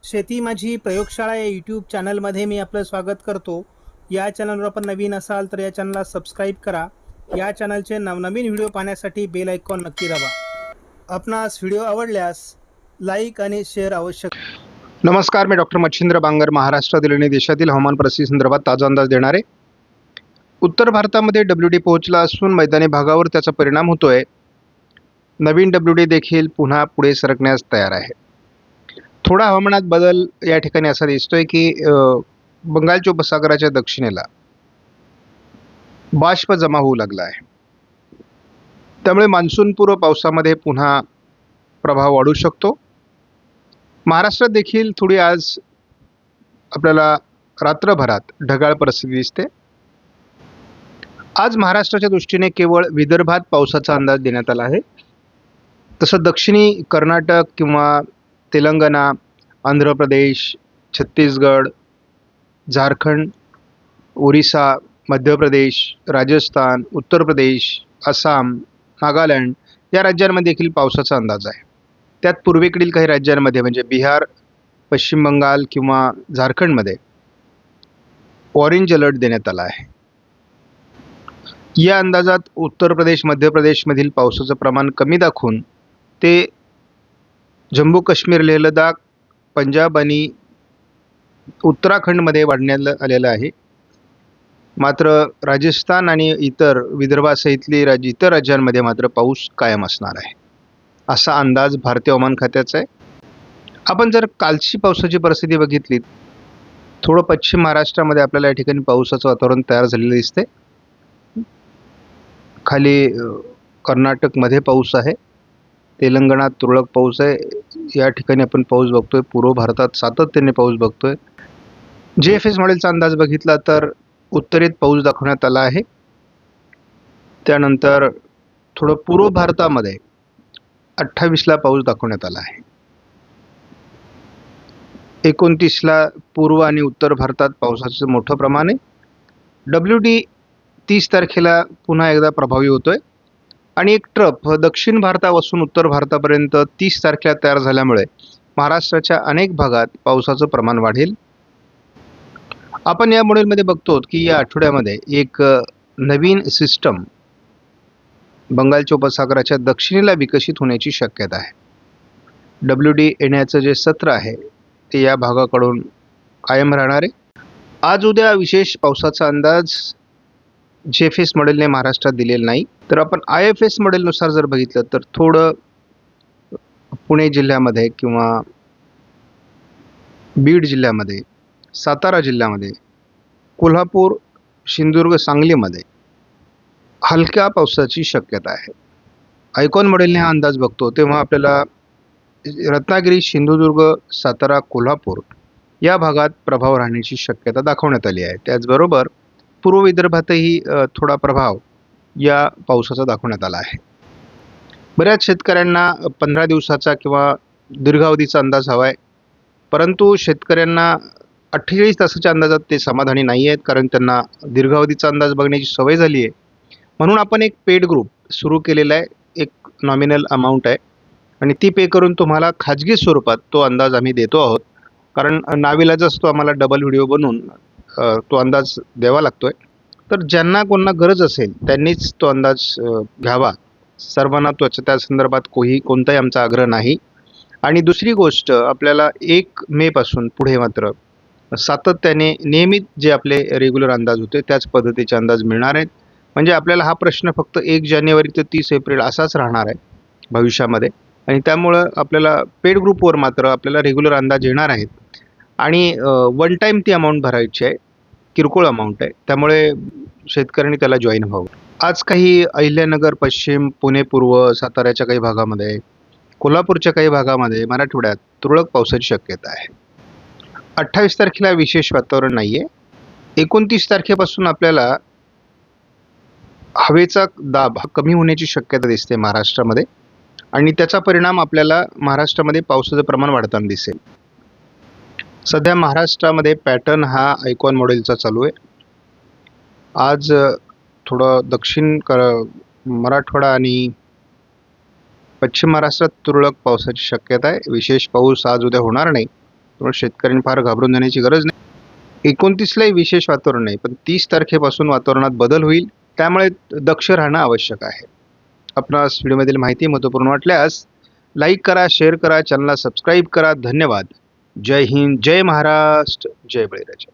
शेती माझी प्रयोगशाळा या यूट्यूब चॅनलमध्ये मी आपलं स्वागत करतो. या चॅनलवर आपण नवीन असाल तर या चॅनलला सबस्क्राईब करा. या चॅनलचे नवनवीन व्हिडिओ पाहण्यासाठी बेल आयकॉन नक्की दाबा. आपणास व्हिडिओ आवडल्यास लाईक आणि शेअर अवश्य. नमस्कार, मी डॉक्टर मच्छिंद्र बांगर, महाराष्ट्रातील आणि देशातील हवामान परिस्थिती संदर्भात ताजा अंदाज देणारे. उत्तर भारतामध्ये WD पोहोचला असून मैदानी भागावर त्याचा परिणाम होतोय. नवीन WD देखील पुन्हा पुढे सरकण्यास तयार आहे. थोडा हवामानात बदल या ठिकाणी असा दिसतोय की बंगालच्या उपसागराच्या दक्षिणेला बाष्प जमा होऊ लागला आहे. त्यामुळे मान्सूनपूर्व पावसामध्ये पुन्हा प्रभाव वाढू शकतो. महाराष्ट्रात देखील थोडी आज आपल्याला रात्रभरात ढगाळ परिस्थिती दिसते. आज महाराष्ट्राच्या दृष्टीने केवळ विदर्भात पावसाचा अंदाज देण्यात आला आहे. तसं दक्षिणी कर्नाटक किंवा तेलंगणा, आंध्र प्रदेश, छत्तीसगड, झारखंड, ओरिसा, मध्य प्रदेश, राजस्थान, उत्तर प्रदेश, आसाम, नागालँड या राज्यांमध्ये देखील पावसाचा अंदाज आहे. त्यात पूर्वेकडील काही राज्यांमध्ये म्हणजे बिहार, पश्चिम बंगाल किंवा झारखंडमध्ये ऑरेंज अलर्ट देण्यात आला आहे. या अंदाजात उत्तर प्रदेश, मध्य प्रदेशमधील पावसाचं प्रमाण कमी दाखवून ते जम्मू काश्मीर, लेह लडाख, पंजाब आणि उत्तराखंडमध्ये वाढण्यात आलेलं आहे. मात्र राजस्थान आणि इतर विदर्भासहितली इतर राज्यांमध्ये मात्र पाऊस कायम असणार आहे, असा अंदाज भारतीय हवामान खात्याचा आहे. आपण जर कालची पावसाची परिस्थिती बघितली, थोडं पश्चिम महाराष्ट्रामध्ये आपल्याला या ठिकाणी पावसाचं वातावरण तयार झालेलं दिसते. खाली कर्नाटकमध्ये पाऊस आहे, तेलंगणात तुरळक पाऊस आहे. या ठिकाणी आपण पाऊस बघतोय. पूर्व भारतात सातत्याने पाऊस बघतोय. GFS मॉडेलचा अंदाज बघितला तर उत्तरेत पाऊस दाखवण्यात आला आहे. त्यानंतर थोडं पूर्व भारतामध्ये 28ला पाऊस दाखवण्यात आला आहे. 29ला पूर्व आणि उत्तर भारतात पावसाचं मोठं प्रमाण आहे. WD 30 तारखेला पुन्हा एकदा प्रभावी होतोय आणि एक ट्रफ दक्षिण भारतापासून उत्तर भारतापर्यंत 30 तारखेला तयार झाल्यामुळे महाराष्ट्राच्या अनेक भागात पावसाचं प्रमाण वाढेल. आपण या मॉडेलमध्ये बघतो की या आठवड्यामध्ये एक नवीन सिस्टम बंगालच्या उपसागराच्या दक्षिणेला विकसित होण्याची शक्यता आहे. WD येण्याचं जे सत्र आहे ते या भागाकडून कायम राहणार आहे. आज उद्या विशेष पावसाचा अंदाज GFS मॉडेलने महाराष्ट्रात दिलेला नाही. तर आपण IFS मॉडेलनुसार जर बघितलं तर थोडं पुणे जिल्ह्यामध्ये किंवा बीड जिल्ह्यामध्ये, सातारा जिल्ह्यामध्ये, कोल्हापूर, सिंधुदुर्ग, सांगलीमध्ये हलक्या पावसाची शक्यता आहे. आयकॉन मॉडेलने हा अंदाज बघतो तेव्हा आपल्याला रत्नागिरी, सिंधुदुर्ग, सातारा, कोल्हापूर या भागात प्रभाव राहण्याची शक्यता दाखवण्यात आली आहे. त्याचबरोबर पूर्व विदर्भातही थोडा प्रभाव या पावसाचा दाखवण्यात आला आहे. बऱ्याच शेतकऱ्यांना 15 दिवसाचा किंवा दीर्घावधीचा अंदाज हवा आहे, परंतु शेतकऱ्यांना 48 तासाच्या अंदाजात ते समाधानी नाही आहेत, कारण त्यांना दीर्घावधीचा अंदाज बघण्याची सवय झाली आहे. म्हणून आपण एक पेड ग्रुप सुरू केलेला आहे. एक नॉमिनल अमाऊंट आहे आणि ती पे करून तुम्हाला खाजगी स्वरूपात तो अंदाज आम्ही देतो आहोत, कारण नाविलाजाच तो आम्हाला डबल व्हिडिओ बनवून तो अंदाज द्यावा लागतोय. तर ज्यांना कोणाला गरज असेल त्यांनीच तो अंदाज घ्यावा. सर्वांना त्या संदर्भात कोणताही आमचा आग्रह नाही. आणि दुसरी गोष्ट, आपल्याला 1 मे पासून पुढे मात्र सातत्याने नियमित जे आपले रेग्युलर अंदाज होते त्याच पद्धतीचे अंदाज मिळणार आहेत. म्हणजे आपल्याला हा प्रश्न फक्त 1 जानेवारी ते 30 एप्रिल असाच राहणार आहे भविष्यामध्ये. आणि त्यामुळं आपल्याला पेड ग्रुपवर मात्र आपल्याला रेग्युलर अंदाज येणार आहेत आणि वन टाईम ती अमाऊंट भरायची आहे. किरकोळ अमाऊंट आहे, त्यामुळे शेतकऱ्यांनी त्याला जॉईन व्हावं. आज काही अहिल्यानगर पश्चिम, पुणे पूर्व, साताऱ्याच्या काही भागामध्ये, कोल्हापूरच्या काही भागामध्ये मराठवाड्यात तुरळक पावसाची शक्यता आहे. 28 तारखेला विशेष वातावरण नाही आहे. 29 तारखेपासून आपल्याला हवेचा दाब कमी होण्याची शक्यता दिसते महाराष्ट्रामध्ये आणि त्याचा परिणाम आपल्याला महाराष्ट्रामध्ये पावसाचं प्रमाण वाढताना दिसेल. सध्या महाराष्ट्रामध्ये पॅटर्न हा आयकॉन मॉडेलचा चालू आहे. आज थोडं दक्षिण मराठवाडा आणि पश्चिम महाराष्ट्रात तुरळक पावसाची शक्यता आहे. विशेष पाऊस आज उद्या होणार नाही. त्यामुळे शेतकऱ्यांनी फार घाबरून जाण्याची गरज नाही. 29लाही विशेष वातावरण नाही, पण 30 तारखेपासून वातावरणात बदल होईल. त्यामुळे दक्ष राहणं आवश्यक आहे. आपणास व्हिडिओमधील माहिती महत्त्वपूर्ण वाटल्यास लाईक करा, शेअर करा, चॅनलला सबस्क्राईब करा. धन्यवाद. जय हिंद, जय महाराष्ट्र, जय बळीराजा.